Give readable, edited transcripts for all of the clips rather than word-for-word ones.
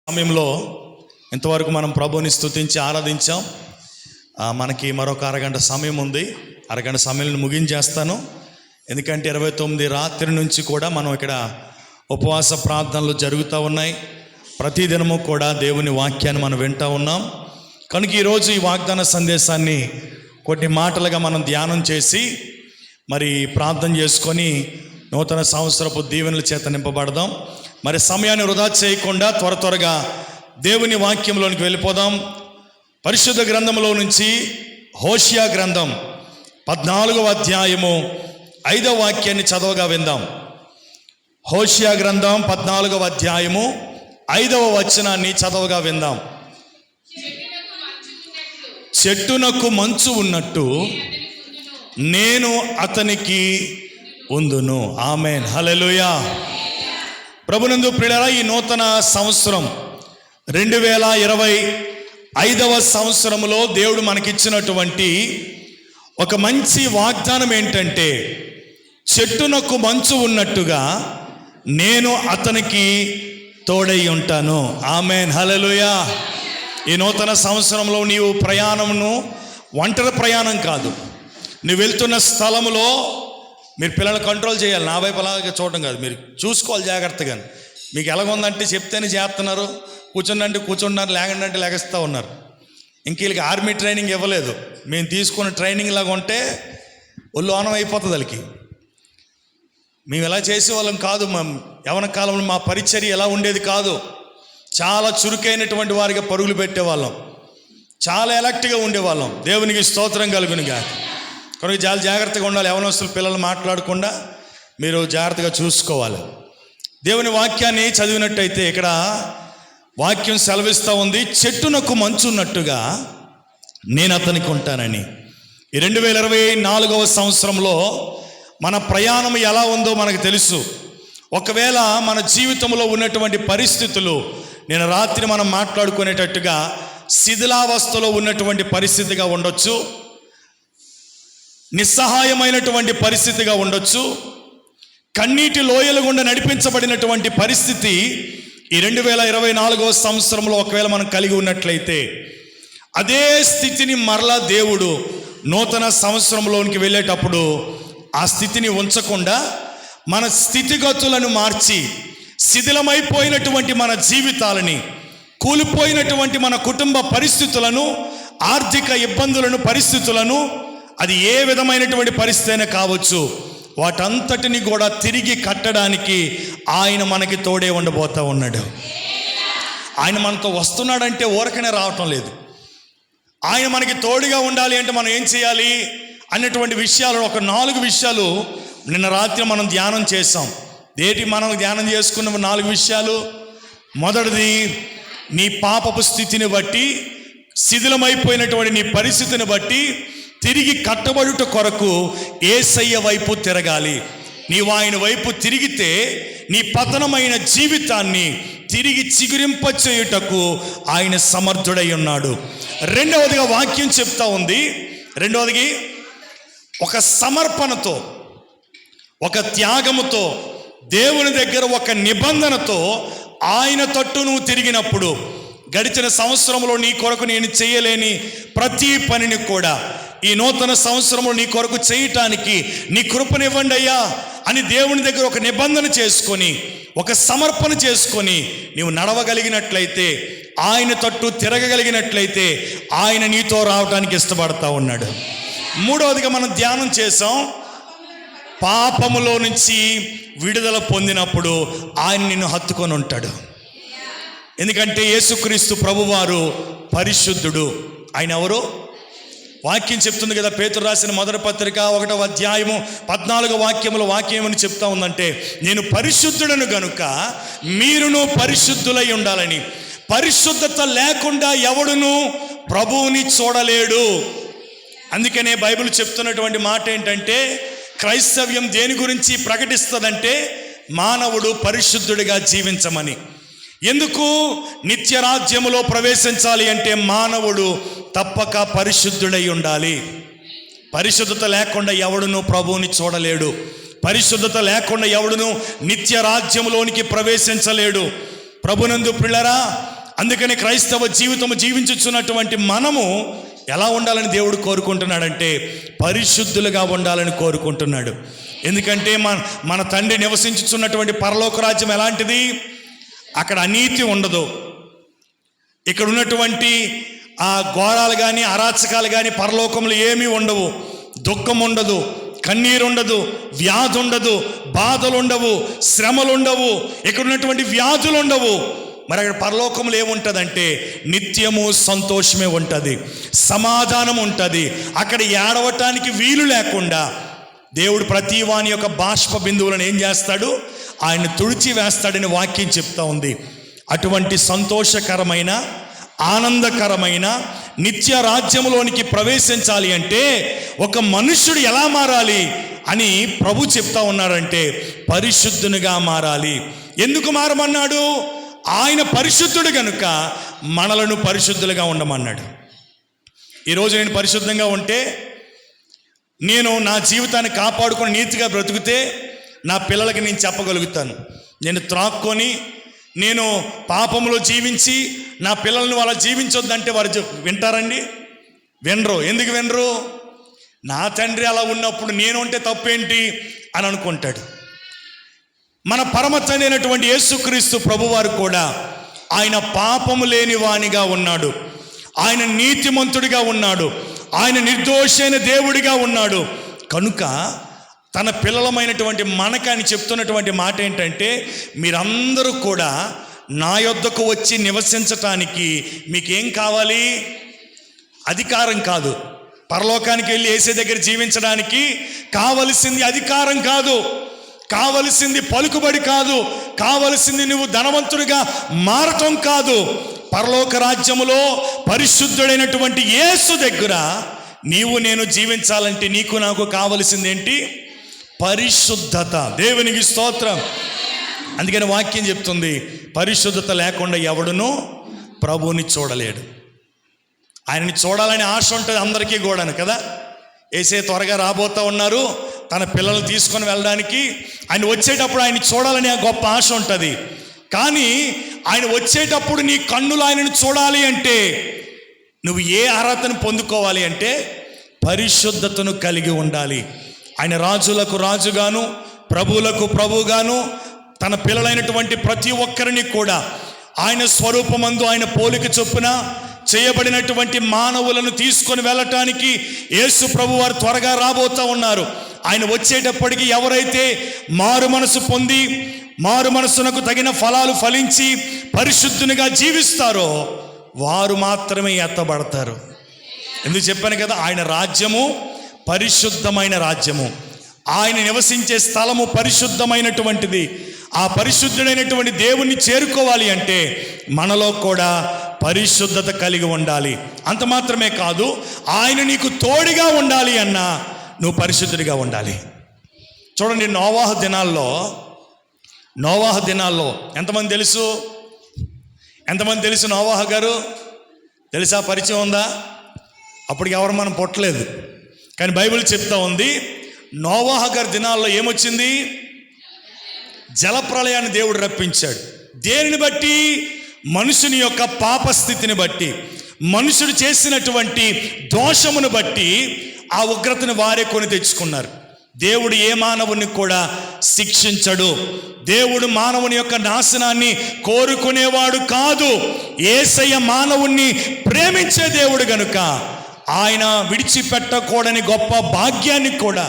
సమయంలో ఇంతవరకు మనం ప్రభుని స్తుతించి ఆరాధించాం. మనకి మరొక అరగంట సమయం ఉంది. అరగంట సమయాన్ని ముగించేస్తాను. ఎందుకంటే 29 రాత్రి నుంచి కూడా మనం ఇక్కడ ఉపవాస ప్రార్థనలు జరుగుతూ ఉన్నాయి. ప్రతిదినము కూడా దేవుని వాక్యాన్ని మనం వింటూ ఉన్నాం. కనుక ఈరోజు ఈ వాగ్దాన సందేశాన్ని కొన్ని మాటలుగా మనం ధ్యానం చేసి మరి ప్రార్థన చేసుకొని నూతన సంవత్సరపు దీవెనల చేత నింపబడదాం. మరి సమయాన్ని వృధా చేయకుండా త్వరగా దేవుని వాక్యంలోనికి వెళ్ళిపోదాం. పరిశుద్ధ గ్రంథంలో నుంచి హోషియా గ్రంథం 14వ అధ్యాయము 5వ వాక్యాన్ని చదవగా విందాం. హోషియా గ్రంథం 14వ అధ్యాయము 5వ వచనాన్ని చదవగా విందాం. చెట్టునకు మంచు ఉన్నట్టు నేను అతనికి ఉందును. ఆమేన్, హల్లెలూయా. ప్రభునందు ప్రియులారా, ఈ నూతన సంవత్సరం 2025వ సంవత్సరంలో దేవుడు మనకిచ్చినటువంటి ఒక మంచి వాగ్దానం ఏంటంటే, చెట్టునకు మంచు ఉన్నట్టుగా నేను అతనికి తోడై ఉంటాను. ఆమేన్, హల్లెలూయా. ఈ నూతన సంవత్సరంలో నీవు ప్రయాణమును ఒంటరి ప్రయాణం కాదు. నువ్వు వెళ్తున్న స్థలంలో మీరు పిల్లలు కంట్రోల్ చేయాలి. నా వైపు అలాగే చూడటం కాదు, మీరు చూసుకోవాలి జాగ్రత్తగా. మీకు ఎలాగుందంటే చెప్తేనే చేస్తున్నారు, కూర్చుండంటే కూర్చుంటున్నారు, లేకండి అంటే లేగస్తూ ఉన్నారు. ఇంక వీళ్ళకి ఆర్మీ ట్రైనింగ్ ఇవ్వలేదు. మేము తీసుకున్న ట్రైనింగ్ లాగా ఉంటే ఒళ్ళు ఓనం అయిపోతుంది వాళ్ళకి. మేము ఎలా చేసేవాళ్ళం కాదు. యవ్వన కాలంలో మా పరిచర్య ఎలా ఉండేది కాదు. చాలా చురుకైనటువంటి వారిగా పరుగులు పెట్టేవాళ్ళం, చాలా ఎలక్ట్గా ఉండేవాళ్ళం. దేవునికి స్తోత్రం కలుగునుగా. కనుక చాలా జాగ్రత్తగా ఉండాలి. యవనస్తులు పిల్లలు మాట్లాడకుండా మీరు జాగ్రత్తగా చూసుకోవాలి. దేవుని వాక్యాన్ని చదివినట్టయితే ఇక్కడ వాక్యం సెలవిస్తూ ఉంది, చెట్టునకు మంచు ఉన్నట్టుగా నేను అతనికి ఉంటానని. ఈ 2024వ సంవత్సరంలో మన ప్రయాణం ఎలా ఉందో మనకు తెలుసు. ఒకవేళ మన జీవితంలో ఉన్నటువంటి పరిస్థితులు నేను రాత్రి మనం మాట్లాడుకునేటట్టుగా శిథిలావస్థలో ఉన్నటువంటి పరిస్థితిగా ఉండొచ్చు, నిస్సహాయమైనటువంటి పరిస్థితిగా ఉండొచ్చు, కన్నీటి లోయల గుండా నడిపించబడినటువంటి పరిస్థితి ఈ 2024వ సంవత్సరంలో ఒకవేళ మనం కలిగి ఉన్నట్లయితే, అదే స్థితిని మరలా దేవుడు నూతన సంవత్సరంలోనికి వెళ్ళేటప్పుడు ఆ స్థితిని ఉంచకుండా మన స్థితిగతులను మార్చి, శిథిలమైపోయినటువంటి మన జీవితాలని, కూలిపోయినటువంటి మన కుటుంబ పరిస్థితులను, ఆర్థిక ఇబ్బందులను, పరిస్థితులను, అది ఏ విధమైనటువంటి పరిస్థితి అయినా కావచ్చు, వాటంతటిని కూడా తిరిగి కట్టడానికి ఆయన మనకి తోడే ఉండబోతూ ఉన్నాడు. ఆయన మనతో వస్తున్నాడంటే ఊరకనే రావటం లేదు. ఆయన మనకి తోడుగా ఉండాలి అంటే మనం ఏం చేయాలి అన్నటువంటి విషయాలు, ఒక 4 విషయాలు నిన్న రాత్రి మనం ధ్యానం చేసాం. మనం ధ్యానం చేసుకున్న 4 విషయాలు. మొదటిది, నీ పాపపు స్థితిని బట్టి, శిథిలమైపోయినటువంటి నీ పరిస్థితిని బట్టి తిరిగి కట్టబడుట కొరకు యేసయ్య వైపు తిరగాలి. నీవు ఆయన వైపు తిరిగితే నీ పతనమైన జీవితాన్ని తిరిగి చిగురింప చేయుటకు ఆయన సమర్థుడై ఉన్నాడు. రెండవదిగా వాక్యం చెప్తా ఉంది, రెండవది ఒక సమర్పణతో, ఒక త్యాగముతో, దేవుని దగ్గర ఒక నిబంధనతో ఆయన తట్టు నువ్వు తిరిగినప్పుడు, గడిచిన సంవత్సరంలో నీ కొరకు నేను చేయలేని ప్రతి పనిని కూడా ఈ నూతన సంవత్సరంలో నీ కొరకు చేయటానికి నీ కృపనివ్వండి అయ్యా అని దేవుని దగ్గర ఒక నిబంధన చేసుకొని, ఒక సమర్పణ చేసుకొని నీవు నడవగలిగినట్లయితే, ఆయన తట్టు తిరగగలిగినట్లయితే ఆయన నీతో రావడానికి ఇష్టపడతా ఉన్నాడు. మూడవదిగా మనం ధ్యానం చేసాం, పాపములో నుంచి విడుదల పొందినప్పుడు ఆయన నిన్ను హత్తుకొని ఉంటాడు. ఎందుకంటే యేసుక్రీస్తు ప్రభువారు పరిశుద్ధుడు. ఆయన ఎవరు? వాక్యం చెప్తుంది కదా, పేతురు రాసిన మొదటి పత్రిక 1వ అధ్యాయము 14వ వాక్యములో వాక్యం ఏమని చెప్తా ఉందంటే, నేను పరిశుద్ధుడను గనుక మీరును పరిశుద్ధులై ఉండాలని. పరిశుద్ధత లేకుండా ఎవడును ప్రభువుని చూడలేడు. అందుకనే బైబిల్ చెప్తున్నటువంటి మాట ఏంటంటే, క్రైస్తవ్యం దేని గురించి ప్రకటిస్తుందంటే మానవుడు పరిశుద్ధుడిగా జీవించమని. ఎందుకు? నిత్యరాజ్యములో ప్రవేశించాలి అంటే మానవుడు తప్పక పరిశుద్ధుడై ఉండాలి. పరిశుద్ధత లేకుండా ఎవడును ప్రభువుని చూడలేడు. పరిశుద్ధత లేకుండా ఎవడును నిత్య రాజ్యములోనికి ప్రవేశించలేడు. ప్రభునందు ప్రియులారా, అందుకని క్రైస్తవ జీవితము జీవించుచున్నటువంటి మనము ఎలా ఉండాలని దేవుడు కోరుకుంటున్నాడంటే పరిశుద్ధులుగా ఉండాలని కోరుకుంటున్నాడు. ఎందుకంటే మన తండ్రి నివసించుచున్నటువంటి పరలోక రాజ్యం ఎలాంటిది? అక్కడ అనీతి ఉండదు. ఇక్కడ ఉన్నటువంటి ఆ ఘోరాలు కానీ అరాచకాలు కానీ పరలోకంలో ఏమీ ఉండవు. దుఃఖం ఉండదు, కన్నీరు ఉండదు, వ్యాధి ఉండదు, బాధలు ఉండవు, శ్రమలు ఉండవు, ఇక్కడ ఉన్నటువంటి వ్యాధులు ఉండవు. మరి అక్కడ పరలోకంలో ఏముంటుందంటే నిత్యము సంతోషమే ఉంటుంది, సమాధానం ఉంటుంది. అక్కడ ఏడవటానికి వీలు లేకుండా దేవుడు ప్రతి వాని యొక్క బాష్ప బిందువులను ఏం చేస్తాడు? ఆయన తుడిచి వేస్తాడని వాక్యం చెప్తా ఉంది. అటువంటి సంతోషకరమైన ఆనందకరమైన నిత్య రాజ్యములోనికి ప్రవేశించాలి అంటే ఒక మనుష్యుడు ఎలా మారాలి అని ప్రభు చెప్తా ఉన్నారంటే పరిశుద్ధునిగా మారాలి. ఎందుకు మారమన్నాడు? ఆయన పరిశుద్ధుడు కనుక మనలను పరిశుద్ధులుగా ఉండమన్నాడు. ఈరోజు నేను పరిశుద్ధంగా ఉంటే, నేను నా జీవితాన్ని కాపాడుకొని నీతిగా బ్రతుకుతే నా పిల్లలకి నేను చెప్పగలుగుతాను. నేను త్రాక్కొని నేను పాపంలో జీవించి నా పిల్లల్ని వాళ్ళ జీవించొద్దంటే వారు వింటారండి? వినరు. ఎందుకు వినరు? నా తండ్రి అలా ఉన్నప్పుడు నేను ఉంటే తప్పేంటి అని అనుకుంటాడు. మన పరమ తండ్రి అయినటువంటి యేసుక్రీస్తు ప్రభువారు కూడా ఆయన పాపము లేని వానిగా ఉన్నాడు, ఆయన నీతిమంతుడిగా ఉన్నాడు, ఆయన నిర్దోషైన దేవుడిగా ఉన్నాడు. కనుక తన పిల్లలమైనటువంటి మనకని చెప్తున్నటువంటి మాట ఏంటంటే, మీరందరూ కూడా నా యొద్దకు వచ్చి నివసించటానికి మీకేం కావాలి? అధికారం కాదు. పరలోకానికి వెళ్ళి యేసే దగ్గర జీవించడానికి కావలసింది అధికారం కాదు, కావలసింది పలుకుబడి కాదు, కావలసింది నువ్వు ధనవంతుడిగా మారటం కాదు. పరలోక రాజ్యములో పరిశుద్ధుడైనటువంటి యేసు దగ్గర నీవు నేను జీవించాలంటే నీకు నాకు కావలసింది ఏంటి? పరిశుద్ధత. దేవునికి స్తోత్రం. అందుకని వాక్యం చెప్తుంది, పరిశుద్ధత లేకుండా ఎవడునూ ప్రభువుని చూడలేడు. ఆయనని చూడాలని ఆశ ఉంటుంది అందరికీ కూడాను కదా. యేసే త్వరగా రాబోతూ ఉన్నారు, తన పిల్లల్ని తీసుకొని వెళ్ళడానికి. ఆయన వచ్చేటప్పుడు ఆయన చూడాలని గొప్ప ఆశ ఉంటుంది. కానీ ఆయన వచ్చేటప్పుడు నీ కన్నులు ఆయనను చూడాలి అంటే నువ్వు ఏ అర్హతను పొందుకోవాలి అంటే పరిశుద్ధతను కలిగి ఉండాలి. ఆయన రాజులకు రాజుగాను ప్రభువులకు ప్రభుగాను తన పిల్లలైనటువంటి ప్రతి ఒక్కరిని కూడా ఆయన స్వరూపమందు ఆయన పోలిక చొప్పున చేయబడినటువంటి మానవులను తీసుకొని వెళ్ళటానికి యేసు ప్రభు వారు త్వరగా రాబోతూ ఉన్నారు. ఆయన వచ్చేటప్పటికి ఎవరైతే మారు మనసు పొంది మారు మనసునకు తగిన ఫలాలు ఫలించి పరిశుద్ధునిగా జీవిస్తారో వారు మాత్రమే ఎత్తబడతారు. ఎందుకు చెప్పాను కదా, ఆయన రాజ్యము పరిశుద్ధమైన రాజ్యము, ఆయన నివసించే స్థలము పరిశుద్ధమైనటువంటిది. ఆ పరిశుద్ధుడైనటువంటి దేవుణ్ణి చేరుకోవాలి అంటే మనలో కూడా పరిశుద్ధత కలిగి ఉండాలి. అంత మాత్రమే కాదు, ఆయన నీకు తోడుగా ఉండాలి అన్నా నువ్వు పరిశుద్ధుడిగా ఉండాలి. చూడండి, నోవాహు దినాల్లో ఎంతమంది తెలుసు నోవాహు గారు? తెలుసా? పరిచయం ఉందా? అప్పటికి ఎవరు మనం పుట్టలేదు, కానీ బైబిల్ చెప్తా ఉంది నోవాహు గారి దినాల్లో ఏమొచ్చింది? జలప్రళయాన్ని దేవుడు రప్పించాడు. దేనిని బట్టి? మనుషుని యొక్క పాపస్థితిని బట్టి, మనుషుడు చేసినటువంటి దోషమును బట్టి ఆ ఉగ్రతను వారే కొని తెచ్చుకున్నారు. దేవుడు ఏ మానవుని కూడా శిక్షించడు. దేవుడు మానవుని యొక్క నాశనాన్ని కోరుకునేవాడు కాదు. యేసయ్య మానవుణ్ణి ప్రేమించే దేవుడు గనుక ఆయన విడిచిపెట్టకూడని గొప్ప భాగ్యాన్ని కూడా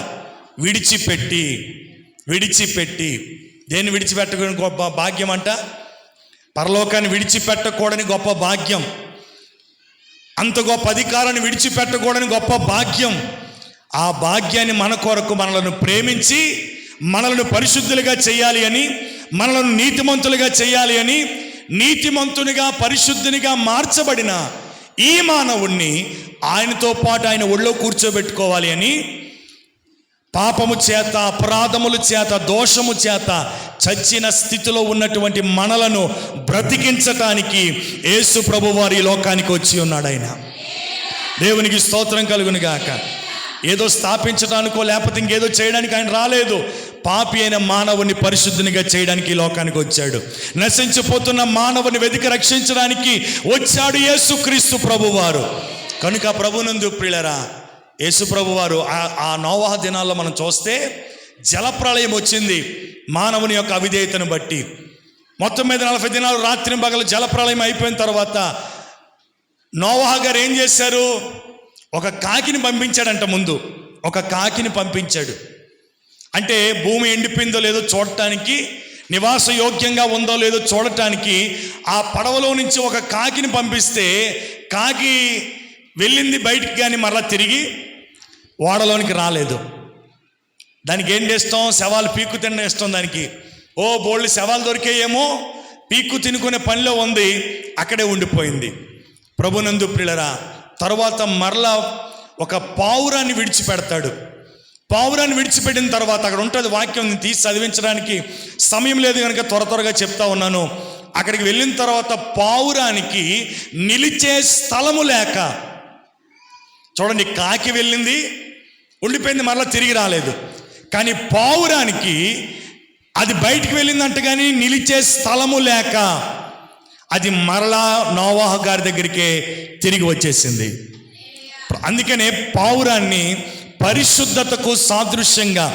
విడిచిపెట్టి దేన్ని విడిచిపెట్టకూడని గొప్ప భాగ్యం అంట? పరలోకాన్ని విడిచిపెట్టకూడని గొప్ప భాగ్యం, అంత గొప్ప అధికారాన్ని విడిచిపెట్టకూడని గొప్ప భాగ్యం. ఆ భాగ్యాన్ని మన కొరకు మనలను ప్రేమించి మనలను పరిశుద్ధులుగా చేయాలి అని, మనలను నీతిమంతులుగా చేయాలి అని, నీతిమంతునిగా పరిశుద్ధునిగా మార్చబడిన ఈ మానవుణ్ణి ఆయనతో పాటు ఆయన ఒళ్ళో కూర్చోబెట్టుకోవాలి అని పాపము చేత, అపరాధముల చేత, దోషము చేత చచ్చిన స్థితిలో ఉన్నటువంటి మనలను బ్రతికించటానికి యేసు ప్రభు వారి లోకానికి వచ్చి ఉన్నాడు. ఆయన దేవునికి స్తోత్రం కలుగును గాక. ఏదో స్థాపించడానికో లేకపోతే ఇంకేదో చేయడానికి ఆయన రాలేదు. పాపి అయిన మానవుని పరిశుద్ధినిగా చేయడానికి ఈ లోకానికి వచ్చాడు. నశించిపోతున్న మానవుని వెతికి రక్షించడానికి వచ్చాడు యేసుక్రీస్తు ప్రభువారు. కనుక ప్రభునందు ప్రియులారా, యేసు ప్రభువారు ఆ నోవహు దినాల్లో మనం చూస్తే జలప్రళయం వచ్చింది మానవుని యొక్క అవిధేయతను బట్టి. మొత్తం మీద 40 దినాలు రాత్రి పగలు జలప్రళయం అయిపోయిన తర్వాత నోవహు గారు ఏం చేశారు? ఒక కాకిని పంపించాడంట. ముందు ఒక కాకిని పంపించాడు. అంటే భూమి ఎండిపోయిందో లేదో చూడటానికి, నివాస యోగ్యంగా ఉందో లేదో చూడటానికి ఆ పడవలో నుంచి ఒక కాకిని పంపిస్తే కాకి వెళ్ళింది బయటికి, కానీ మరలా తిరిగి ఓడలోనికి రాలేదు. దానికి ఏం చేస్తాం? శవాలు పీక్కు తినడం ఇష్టం దానికి. బోల్డ్ శవాలు దొరికేయేమో, పీక్కు తినుకునే పనిలో ఉంది, అక్కడే ఉండిపోయింది. ప్రభునందు ప్రియులారా, తర్వాత మరలా ఒక పావురాన్ని విడిచిపెడతాడు. పావురాన్ని విడిచిపెట్టిన తర్వాత అక్కడ ఉంటుంది వాక్యం, తీసి చదివించడానికి సమయం లేదు కనుక త్వరగా చెప్తా ఉన్నాను. అక్కడికి వెళ్ళిన తర్వాత పావురానికి నిలిచే స్థలము లేక, చూడండి, కాకి వెళ్ళింది, ఉండిపోయింది, మరలా తిరిగి రాలేదు. కానీ పావురానికి అది బయటికి వెళ్ళిందంట, కానీ నిలిచే స్థలము లేక అది మరలా నోవహు గారి దగ్గరికే తిరిగి వచ్చేసింది. అందుకనే పావురాన్ని పరిశుద్ధతకు సాదృశ్యంగా,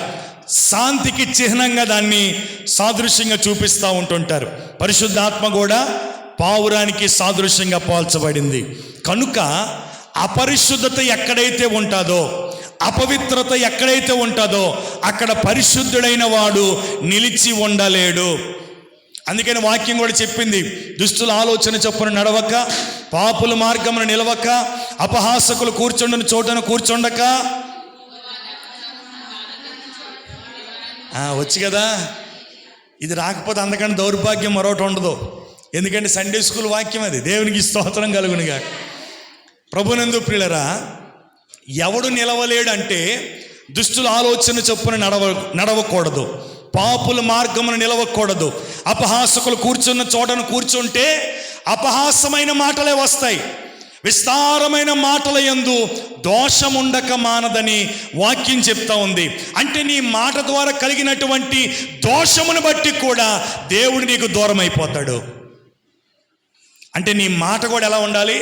శాంతికి చిహ్నంగా దాన్ని సాదృశ్యంగా చూపిస్తూ ఉంటుంటారు. పరిశుద్ధాత్మ కూడా పావురానికి సాదృశ్యంగా పోల్చబడింది. కనుక అపరిశుద్ధత ఎక్కడైతే ఉంటుందో, అపవిత్రత ఎక్కడైతే ఉంటుందో అక్కడ పరిశుద్ధుడైన వాడు నిలిచి ఉండలేడు. అందుకని వాక్యం కూడా చెప్పింది, దుష్టుల ఆలోచన చొప్పున నడవక, పాపుల మార్గమును నిలవక, అపహాసకులు కూర్చుండని చోటను కూర్చుండక. వచ్చి కదా, ఇది రాకపోతే అందుకని దౌర్భాగ్యం మరొకటి ఉండదు. ఎందుకంటే సండే స్కూల్ వాక్యం అది. దేవునికి స్తోత్రం కలుగునుగా. ప్రభునందు ప్రియులారా, ఎవడు నిలవలేడంటే దుష్టుల ఆలోచన చొప్పున నడవకూడదు, పాపుల మార్గమును నిలవకూడదు, అపహాసకులు కూర్చున్న చోటను కూర్చుంటే అపహాసమైన మాటలే వస్తాయి. విస్తారమైన మాటల యందు దోషముండక మానదని వాక్యం చెప్తా ఉంది. అంటే నీ మాట ద్వారా కలిగినటువంటి దోషమును బట్టి కూడా దేవుడు నీకు దూరం అయిపోతాడు. అంటే నీ మాట కూడా ఎలా ఉండాలి?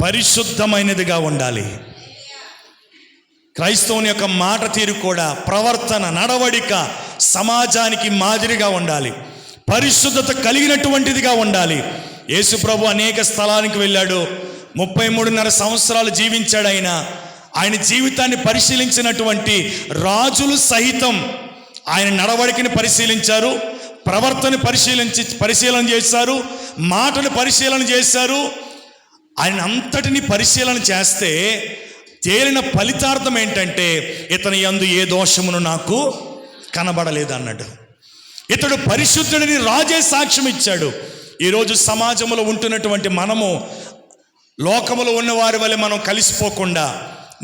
పరిశుద్ధమైనదిగా ఉండాలి. క్రైస్తవుని యొక్క మాట తీరు కూడా, ప్రవర్తన, నడవడిక సమాజానికి మాదిరిగా ఉండాలి, పరిశుద్ధత కలిగినటువంటిదిగా ఉండాలి. యేసు ప్రభు అనేక స్థలానికి వెళ్ళాడు. 33.5 సంవత్సరాలు జీవించాడు. ఆయన జీవితాన్ని పరిశీలించినటువంటి రాజులు సహితం ఆయన నడవడికని పరిశీలించారు, ప్రవర్తన పరిశీలన చేశారు, మాటను పరిశీలన చేశారు. ఆయన అంతటిని పరిశీలన చేస్తే తేలిన ఫలితార్థం ఏంటంటే, ఇతని యందు ఏ దోషమును నాకు కనబడలేదు అన్నాడు. ఇతడు పరిశుద్ధుడిని రాజే సాక్ష్యం ఇచ్చాడు. ఈరోజు సమాజంలో ఉంటున్నటువంటి మనము లోకములో ఉన్న వారి వల్ల మనం కలిసిపోకుండా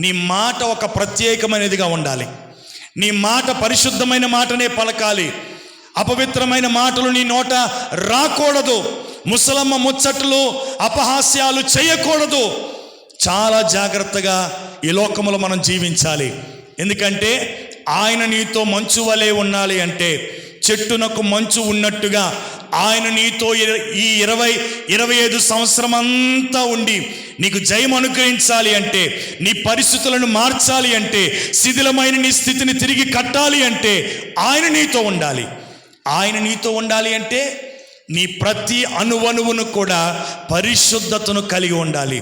నీ మాట ఒక ప్రత్యేకమైనదిగా ఉండాలి. నీ మాట పరిశుద్ధమైన మాటనే పలకాలి. అపవిత్రమైన మాటలు నీ నోట రాకూడదు. ముసలమ్మ ముచ్చట్లు, అపహాస్యాలు చేయకూడదు. చాలా జాగ్రత్తగా ఈ లోకములో మనం జీవించాలి. ఎందుకంటే ఆయన నీతో మంచు వలె ఉండాలి. అంటే చెట్టునకు మంచు ఉన్నట్టుగా ఆయన నీతో ఈ 20-25 సంవత్సరం అంతా ఉండి నీకు జయం అనుగ్రహించాలి అంటే, నీ పరిస్థితులను మార్చాలి అంటే, శిథిలమైన నీ స్థితిని తిరిగి కట్టాలి అంటే ఆయన నీతో ఉండాలి. ఆయన నీతో ఉండాలి అంటే నీ ప్రతి అణువణువును కూడా పరిశుద్ధతను కలిగి ఉండాలి.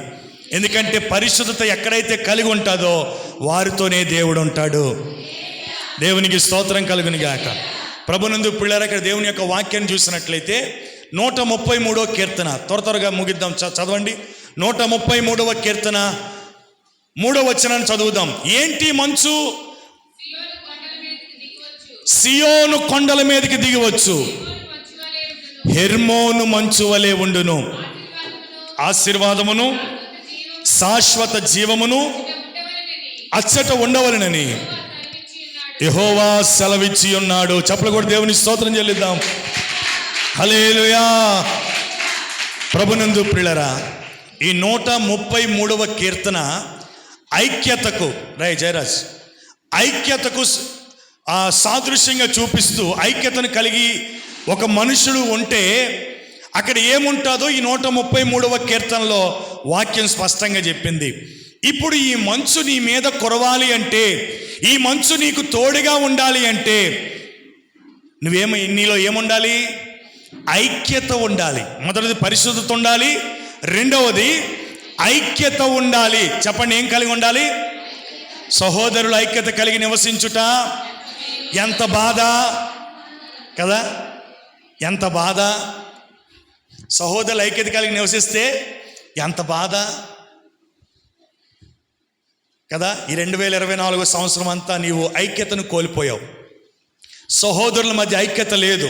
ఎందుకంటే పరిశుద్ధత ఎక్కడైతే కలిగి ఉంటుందో వారితోనే దేవుడు ఉంటాడు. దేవునికి స్తోత్రం కలుగునుగాక. ప్రభునందు పిల్లలు, ఇక్కడ దేవుని యొక్క వాక్యాన్ని చూసినట్లయితే 133వ కీర్తన, త్వరగా ముగిద్దాం, చదవండి. 133వ కీర్తన 3వ వచనాన్ని చదువుదాం. ఏంటి మంచు? సియోను కొండల మీదకి దిగివచ్చు, హెర్మోను మంచు వలె ఉండును, ఆశీర్వాదమును శాశ్వత జీవమును అచ్చట ఉండవలెనని యెహోవా సెలవిచ్చి ఉన్నాడు. చప్పలు కూడా దేవుని స్తోత్రం చెల్లిద్దాం. హల్లెలూయా. ప్రభునందు ప్రియులారా, ఈ 133వ కీర్తన ఐక్యతకు, జయరాజ్, ఐక్యతకు సాదృశ్యంగా చూపిస్తూ ఐక్యతను కలిగి ఒక మనుషుడు ఉంటే అక్కడ ఏముంటుందో ఈ 133వ కీర్తనలో వాక్యం స్పష్టంగా చెప్పింది. ఇప్పుడు ఈ మంచు నీ మీద కురవాలి అంటే, ఈ మంచు నీకు తోడుగా ఉండాలి అంటే నీలో ఏముండాలి? ఐక్యత ఉండాలి. మొదటిది పరిశుద్ధత ఉండాలి, రెండవది ఐక్యత ఉండాలి. చెప్పండి, ఏం కలిగి ఉండాలి? సహోదరుల ఐక్యత కలిగి నివసించుట ఎంత బాధ కదా, ఎంత బాధ. సహోదరుల ఐక్యత కలిగి నివసిస్తే ఎంత బాధ కదా. ఈ 2024 సంవత్సరం అంతా నీవు ఐక్యతను కోల్పోయావు. సహోదరుల మధ్య ఐక్యత లేదు,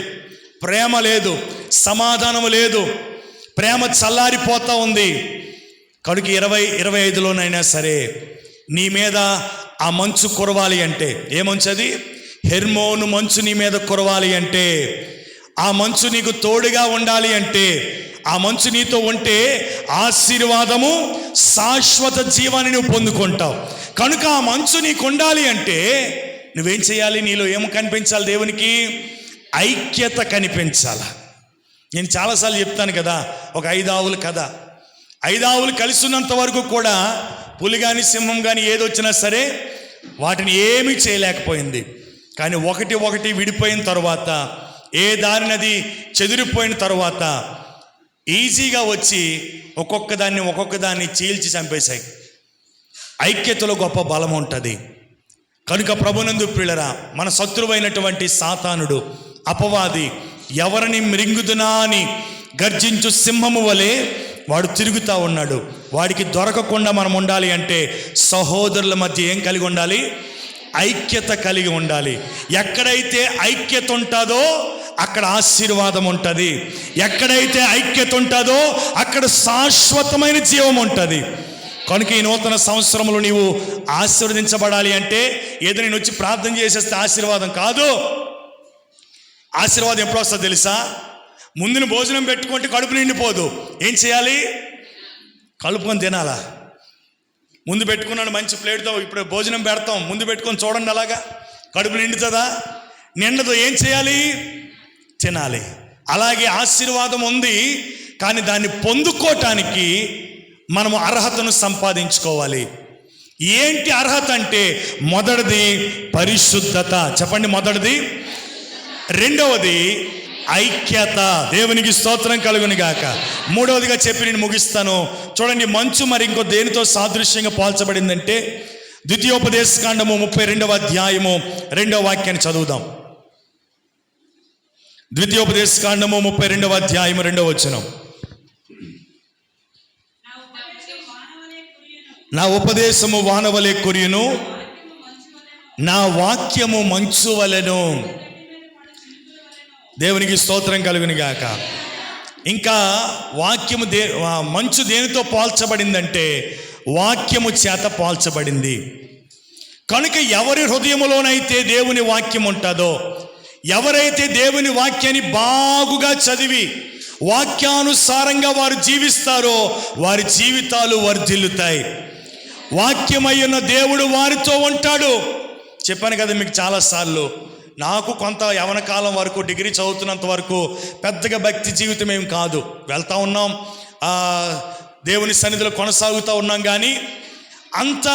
ప్రేమ లేదు, సమాధానం లేదు, ప్రేమ చల్లారిపోతూ ఉంది. కనుక 2025లోనైనా సరే నీ మీద ఆ మంచు కురవాలి అంటే, ఏ మంచు అది? హెర్మోను మంచు నీ మీద కురవాలి అంటే, ఆ మంచు నీకు తోడుగా ఉండాలి అంటే, ఆ మంచు నీతో ఉంటే ఆశీర్వాదము, శాశ్వత జీవాన్ని నువ్వు పొందుకుంటావు. కనుక ఆ మంచు నీకు ఉండాలి అంటే నువ్వేం చేయాలి? నీలో ఏం కనిపించాలి? దేవునికి ఐక్యత కనిపించాలి. నేను చాలాసార్లు చెప్తాను కదా, ఒక 5 ఆవులు కథ. 5 ఆవులు కలిసి ఉన్నంత వరకు కూడా పులి కానీ సింహం కానీ ఏదొచ్చినా సరే వాటిని ఏమీ చేయలేకపోయింది. కానీ ఒకటి విడిపోయిన తర్వాత, ఏ దారినది చెదిరిపోయిన తర్వాత ఈజీగా వచ్చి ఒక్కొక్క దాన్ని చీల్చి చంపేశాయి. ఐక్యతలో గొప్ప బలం ఉంటుంది. కనుక ప్రభునందు ప్రియులరా, మన శత్రువైనటువంటి సాతానుడు, అపవాది ఎవరిని మృంగుదునా అని గర్జించు సింహము వలె వాడు తిరుగుతూ ఉన్నాడు. వాడికి దొరకకుండా మనం ఉండాలి అంటే సహోదరుల మధ్య ఏం కలిగి ఉండాలి? ఐక్యత కలిగి ఉండాలి. ఎక్కడైతే ఐక్యత ఉంటుందో అక్కడ ఆశీర్వాదం ఉంటుంది. ఎక్కడైతే ఐక్యత ఉంటుందో అక్కడ శాశ్వతమైన జీవం ఉంటుంది. కనుక ఈ నూతన సంవత్సరంలో నీవు ఆశీర్వదించబడాలి అంటే ఏదో నేను వచ్చి ప్రార్థన చేసేస్తే ఆశీర్వాదం కాదు. ఆశీర్వాదం ఎప్పుడు వస్తుందో తెలుసా? ముందున భోజనం పెట్టుకుంటే కడుపు నిండిపోదు. ఏం చేయాలి? కలుపుకొని తినాలా. ముందు పెట్టుకున్నాడు మంచి ప్లేట్తో, ఇప్పుడు భోజనం పెడతాం, ముందు పెట్టుకొని చూడండి, అలాగా కడుపు నిండుతుందా? నిండదు. ఏం చేయాలి? తినాలి. అలాగే ఆశీర్వాదం ఉంది, కానీ దాన్ని పొందుకోవటానికి మనము అర్హతను సంపాదించుకోవాలి. ఏంటి అర్హత అంటే, మొదటిది పరిశుద్ధత. చెప్పండి, మొదటిది. రెండవది ఐక్యత. దేవునికి స్తోత్రం కలుగును గాక. మూడవదిగా చెప్పి నేను ముగిస్తాను. చూడండి, మంచు మరి ఇంకో దేనితో సాదృశ్యంగా పోల్చబడిందంటే, ద్వితీయోపదేశకాండము 32వ అధ్యాయము 2వ వాక్యాన్ని చదువుదాం. ద్వితీయోపదేశకాండము 32వ అధ్యాయము 2వ వచనం. నా ఉపదేశము వానవలే కురియును, నా వాక్యము మంచు వలెను. దేవునికి స్తోత్రం కలుగును గాక. ఇంకా వాక్యము మంచు దేనితో పోల్చబడిందంటే వాక్యము చేత పోల్చబడింది. కనుక ఎవరి హృదయములోనైతే దేవుని వాక్యం ఉంటుందో, ఎవరైతే దేవుని వాక్యాన్ని బాగుగా చదివి వాక్యానుసారంగా వారు జీవిస్తారో వారి జీవితాలు వర్ధిల్లుతాయి. వాక్యమయ్యున్న దేవుడు వారితో ఉంటాడు. చెప్పాను కదా మీకు చాలాసార్లు, నాకు కొంత యవన కాలం వరకు, డిగ్రీ చదువుతున్నంత వరకు పెద్దగా భక్తి జీవితం ఏం కాదు. వెళ్తూ ఉన్నాం, దేవుని సన్నిధిలో కొనసాగుతూ ఉన్నాం, కానీ అంత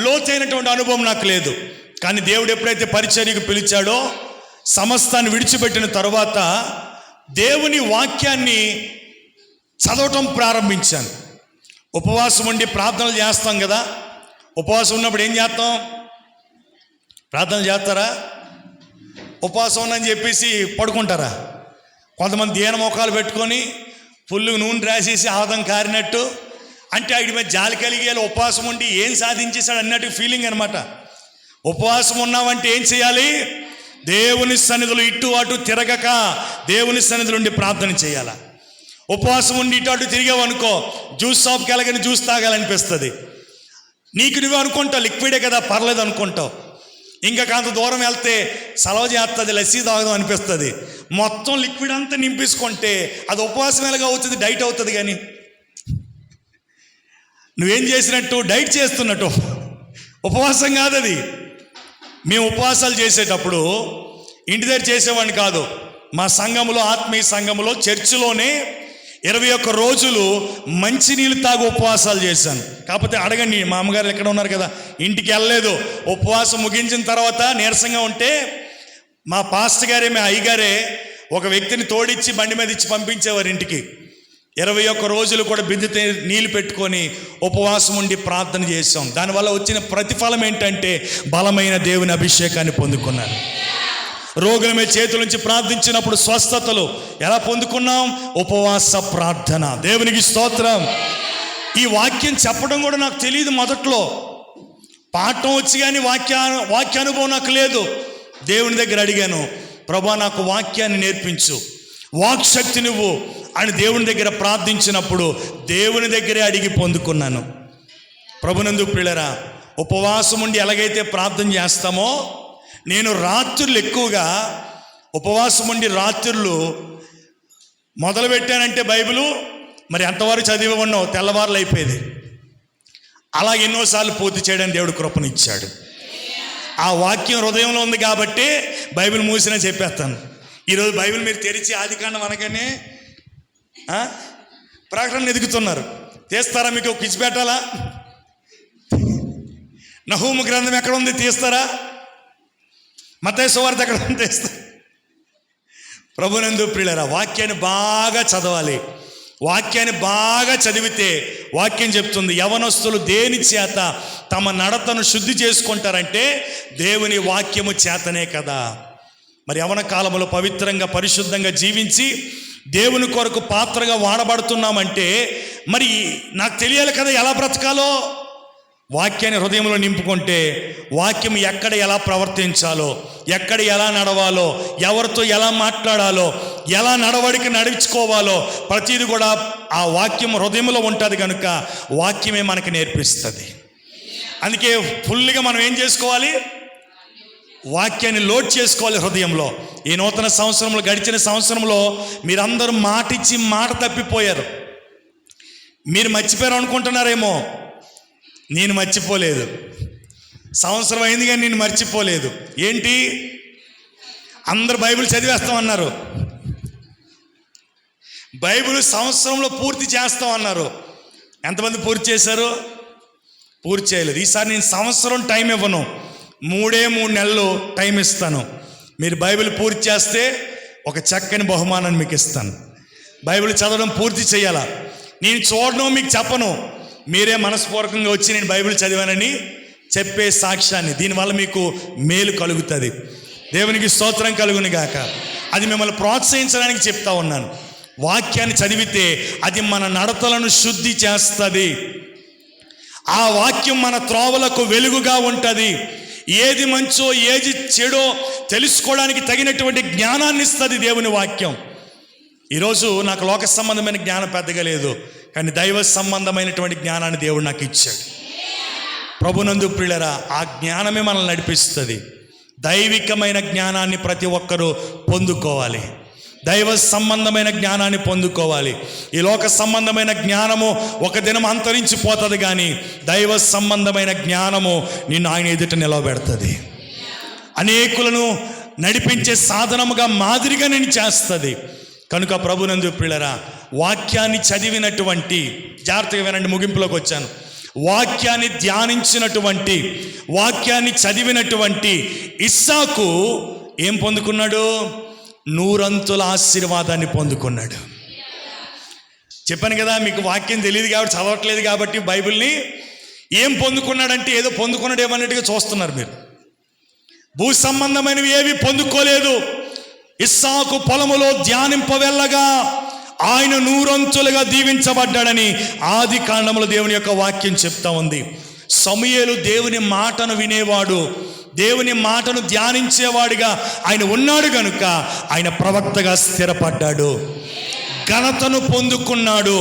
లోతైనటువంటి అనుభవం నాకు లేదు. కానీ దేవుడు ఎప్పుడైతే పరిచర్యకు పిలిచాడో, సమస్తాన్ని విడిచిపెట్టిన తర్వాత దేవుని వాక్యాన్ని చదవటం ప్రారంభించాను. ఉపవాసం ఉండి ప్రార్థనలు చేస్తాం కదా. ఉపవాసం ఉన్నప్పుడు ఏం చేస్తాం? ప్రార్థనలు చేస్తారా? ఉపవాసం ఉందని చెప్పేసి పడుకుంటారా? కొంతమంది దీన మోకాలు పెట్టుకొని పుల్లు నూనె రాసేసి ఆదం కారినట్టు, అంటే ఆడి మీద జాలి కలిగేయాలి. ఉపవాసం ఉండి ఏం సాధించేశాడు అన్నట్టు ఫీలింగ్ అనమాట. ఉపవాసం ఉన్నామంటే ఏం చేయాలి? దేవుని సన్నిధిలో ఇటు అటు తిరగక దేవుని సన్నిధిలో ఉండి ప్రార్థన చేయాలా. ఉపవాసం ఉండి ఇటు అటు తిరిగావు అనుకో, జ్యూస్ షాప్కి వెళ్ళగానే జ్యూస్ తాగాలనిపిస్తుంది. నీకు నువ్వు అనుకుంటావు లిక్విడే కదా, పర్లేదు అనుకుంటావు. ఇంకా కొంత దూరం వెళ్తే సలవ చేస్తుంది, లస్సీ తాగదాం అనిపిస్తుంది. మొత్తం లిక్విడ్ అంతా నింపేసుకుంటే అది ఉపవాసం ఎలాగా అవుతుంది? డైట్ అవుతుంది. కానీ నువ్వేం చేసినట్టు? డైట్ చేస్తున్నట్టు. ఉపవాసం కాదు అది. మేము ఉపవాసాలు చేసేటప్పుడు ఇంటి దగ్గర చేసేవాడిని కాదు. మా సంఘములో, ఆత్మీయ సంఘములో, చర్చిలోనే 21 రోజులు మంచినీళ్ళు తాగి ఉపవాసాలు చేశాను. కాకపోతే అడగండి, మా అమ్మగారు ఎక్కడ ఉన్నారు కదా, ఇంటికి వెళ్ళలేదు. ఉపవాసం ముగించిన తర్వాత నీరసంగా ఉంటే మా పాస్టర్ గారే, మా అయ్యగారే ఒక వ్యక్తిని తోడిచ్చి బండి మీద ఇచ్చి పంపించేవారు ఇంటికి. 21 రోజులు కూడా బిందె నీళ్ళు పెట్టుకొని ఉపవాసం ఉండి ప్రార్థన చేసాం. దానివల్ల వచ్చిన ప్రతిఫలం ఏంటంటే బలమైన దేవుని అభిషేకాన్ని పొందుకున్నాను. రోగుల మీద చేతుల నుంచి ప్రార్థించినప్పుడు స్వస్థతలు ఎలా పొందుకున్నాం? ఉపవాస ప్రార్థన. దేవునికి స్తోత్రం. ఈ వాక్యం చెప్పడం కూడా నాకు తెలియదు మొదట్లో. పాఠం వచ్చి కానీ వాక్యానుభవం నాకు లేదు. దేవుని దగ్గర అడిగాను, ప్రభా నాకు వాక్యాన్ని నేర్పించు, వాక్శక్తి నువ్వు అని దేవుని దగ్గర ప్రార్థించినప్పుడు దేవుని దగ్గరే అడిగి పొందుకున్నాను. ప్రభునందు ప్రియులారా, ఉపవాసం ఉండి ఎలాగైతే ప్రార్థన చేస్తామో, నేను రాత్రులు ఎక్కువగా ఉపవాసం ఉండి రాత్రులు మొదలుపెట్టానంటే బైబిలు మరి ఎంతవరకు చదివి ఉన్నావు, తెల్లవారులు అయిపోయేది. అలా ఎన్నోసార్లు పూర్తి చేయడానికి దేవుడు కృపనిచ్చాడు. ఆ వాక్యం హృదయంలో ఉంది కాబట్టి బైబిల్ మూసినా చెప్పేస్తాను. ఈరోజు బైబిల్ మీరు తెరిచి ఆదికాండం అనగానే ప్రకటన ఎదుగుతున్నారు. తీస్తారా? మీకు ఒక కిచి పెట్టాలా? నహూము గ్రంథం ఎక్కడ ఉంది? తీస్తారా? మత్తయి సువార్త ఎక్కడ ఉంది? తీస్తారు. ప్రభునందు ప్రియులారా, వాక్యాన్ని బాగా చదవాలి. వాక్యాన్ని బాగా చదివితే వాక్యం చెప్తుంది, యవనస్తులు దేని చేత తమ నడతను శుద్ధి చేసుకుంటారంటే దేవుని వాక్యము చేతనే కదా. మరి యవన కాలంలో పవిత్రంగా పరిశుద్ధంగా జీవించి దేవుని కొరకు పాత్రగా వాడబడుతున్నామంటే మరి నాకు తెలియాలి కదా ఎలా బ్రతకాలో. వాక్యాన్ని హృదయంలో నింపుకుంటే వాక్యం ఎక్కడ ఎలా ప్రవర్తించాలో, ఎక్కడ ఎలా నడవాలో, ఎవరితో ఎలా మాట్లాడాలో, ఎలా నడవడికి నడుచుకోవాలో ప్రతిదీ కూడా ఆ వాక్యం హృదయంలో ఉంటుంది కనుక వాక్యమే మనకి నేర్పిస్తుంది. అందుకే ఫుల్గా మనం ఏం చేసుకోవాలి? వాక్యాన్ని లోడ్ చేసుకోవాలి హృదయంలో. ఈ నూతన సంవత్సరంలో, గడిచిన సంవత్సరంలో మీరందరూ మాటిచ్చి మాట తప్పిపోయారు. మీరు మర్చిపోయారు అనుకుంటున్నారేమో. నేను మర్చిపోలేదు. సంవత్సరం అయింది కానీ నేను మర్చిపోలేదు. ఏంటి? అందరు బైబిల్ చదివేస్తామన్నారు. బైబిల్ సంవత్సరంలో పూర్తి చేస్తామన్నారు. ఎంతమంది పూర్తి చేశారు? పూర్తి చేయలేదు. ఈసారి నేను సంవత్సరం టైం ఇవ్వను, 3 నెలలు టైం ఇస్తాను. మీరు బైబిల్ పూర్తి చేస్తే ఒక చక్కని బహుమానాన్ని మీకు ఇస్తాను. బైబిల్ చదవడం పూర్తి చేయాలా? నేను చూడడం మీకు చెప్పను, మీరే మనస్పూర్వకంగా వచ్చి నేను బైబిల్ చదివానని చెప్పే సాక్ష్యాన్ని, దీనివల్ల మీకు మేలు కలుగుతుంది. దేవునికి స్తోత్రం కలుగును గాక. అది మిమ్మల్ని ప్రోత్సహించడానికి చెప్తా ఉన్నాను. వాక్యాన్ని చదివితే అది మన నడతలను శుద్ధి చేస్తుంది. ఆ వాక్యం మన త్రోవలకు వెలుగుగా ఉంటుంది. ఏది మంచో ఏది చెడో తెలుసుకోవడానికి తగినటువంటి జ్ఞానాన్ని ఇస్తుంది దేవుని వాక్యం. ఈరోజు నాకు లోక సంబంధమైన జ్ఞానం పెద్దగా లేదు, కానీ దైవ సంబంధమైనటువంటి జ్ఞానాన్ని దేవుడు నాకు ఇచ్చాడు. ప్రభునందు ప్రియులారా, ఆ జ్ఞానమే మనల్ని నడిపిస్తుంది. దైవికమైన జ్ఞానాన్ని ప్రతి ఒక్కరూ పొందుకోవాలి. దైవ సంబంధమైన జ్ఞానాన్ని పొందుకోవాలి. ఈ లోక సంబంధమైన జ్ఞానము ఒక దినం అంతరించిపోతుంది, కానీ దైవ సంబంధమైన జ్ఞానము నిన్ను ఆయన ఎదుట నిలవబెడుతుంది. అనేకులను నడిపించే సాధనముగా, మాదిరిగా నేను చేస్తుంది. కనుక ప్రభునందు ప్రియులారా, వాక్యాన్ని చదివినటువంటి, జాగ్రత్తగా వినండి, ముగింపులోకి వచ్చాను. వాక్యాన్ని ధ్యానించినటువంటి, వాక్యాన్ని చదివినటువంటి ఇస్సాకు ఏం పొందుకున్నాడు? 100 అంతుల ఆశీర్వాదాన్ని పొందుకున్నాడు. చెప్పాను కదా, మీకు వాక్యం తెలియదు కాబట్టి, చదవట్లేదు కాబట్టి బైబిల్ని. ఏం పొందుకున్నాడంటే ఏదో పొందుకున్నాడు ఏమన్నట్టుగా చూస్తున్నారు మీరు. భూ సంబంధమైనవి ఏవి పొందుకోలేదు. ఇస్సాకు పొలములో ధ్యానింపవెళ్ళగా ఆయన 100 అంతులుగా దీవించబడ్డాడని ఆది కాండములో దేవుని యొక్క వాక్యం చెప్తా ఉంది. సమూయేలు దేవుని మాటను వినేవాడు, దేవుని మాటను ధ్యానించేవాడిగా ఆయన ఉన్నాడు కనుక ఆయన ప్రవక్తగా స్థిరపడ్డాడు, ఘనతను పొందుకున్నాడు.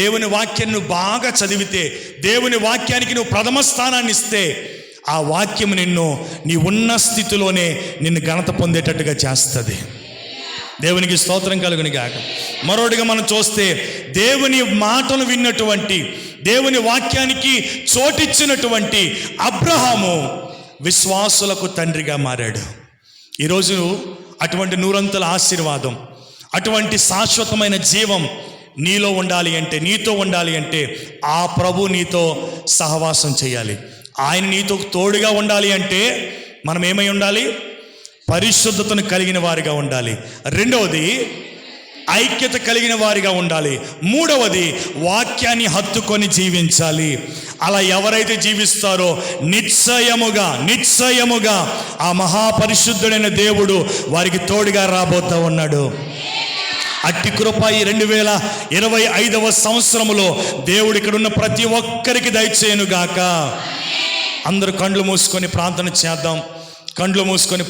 దేవుని వాక్యాన్ని నువ్వు బాగా చదివితే, దేవుని వాక్యానికి నువ్వు ప్రథమ స్థానాన్ని ఇస్తే, ఆ వాక్యం నిన్ను నీ ఉన్న స్థితిలోనే నిన్ను ఘనత పొందేటట్టుగా చేస్తుంది. దేవునికి స్తోత్రం కలుగును గాక. మరోటిగా మనం చూస్తే, దేవుని మాటను విన్నటువంటి, దేవుని వాక్యానికి చోటిచ్చినటువంటి అబ్రహాము విశ్వాసులకు తండ్రిగా మారాడు. ఈరోజు అటువంటి నూరంతుల ఆశీర్వాదం, అటువంటి శాశ్వతమైన జీవం నీలో ఉండాలి అంటే, నీతో ఉండాలి అంటే ఆ ప్రభు నీతో సహవాసం చేయాలి. ఆయన నీతో తోడుగా ఉండాలి అంటే మనం ఏమై ఉండాలి? పరిశుద్ధతను కలిగిన వారిగా ఉండాలి. రెండవది ఐక్యత కలిగిన వారిగా ఉండాలి. మూడవది వాక్యాన్ని హత్తుకొని జీవించాలి. అలా ఎవరైతే జీవిస్తారో నిశ్చయముగా ఆ మహాపరిశుద్ధుడైన దేవుడు వారికి తోడుగా రాబోతా ఉన్నాడు. అట్టి కృప ఈ 2025వ సంవత్సరములో దేవుడు ఇక్కడ ఉన్న ప్రతి ఒక్కరికి దయచేయునుగాక. అందరూ కండ్లు మూసుకొని ప్రార్థన చేద్దాం. కండ్లు మూసుకొని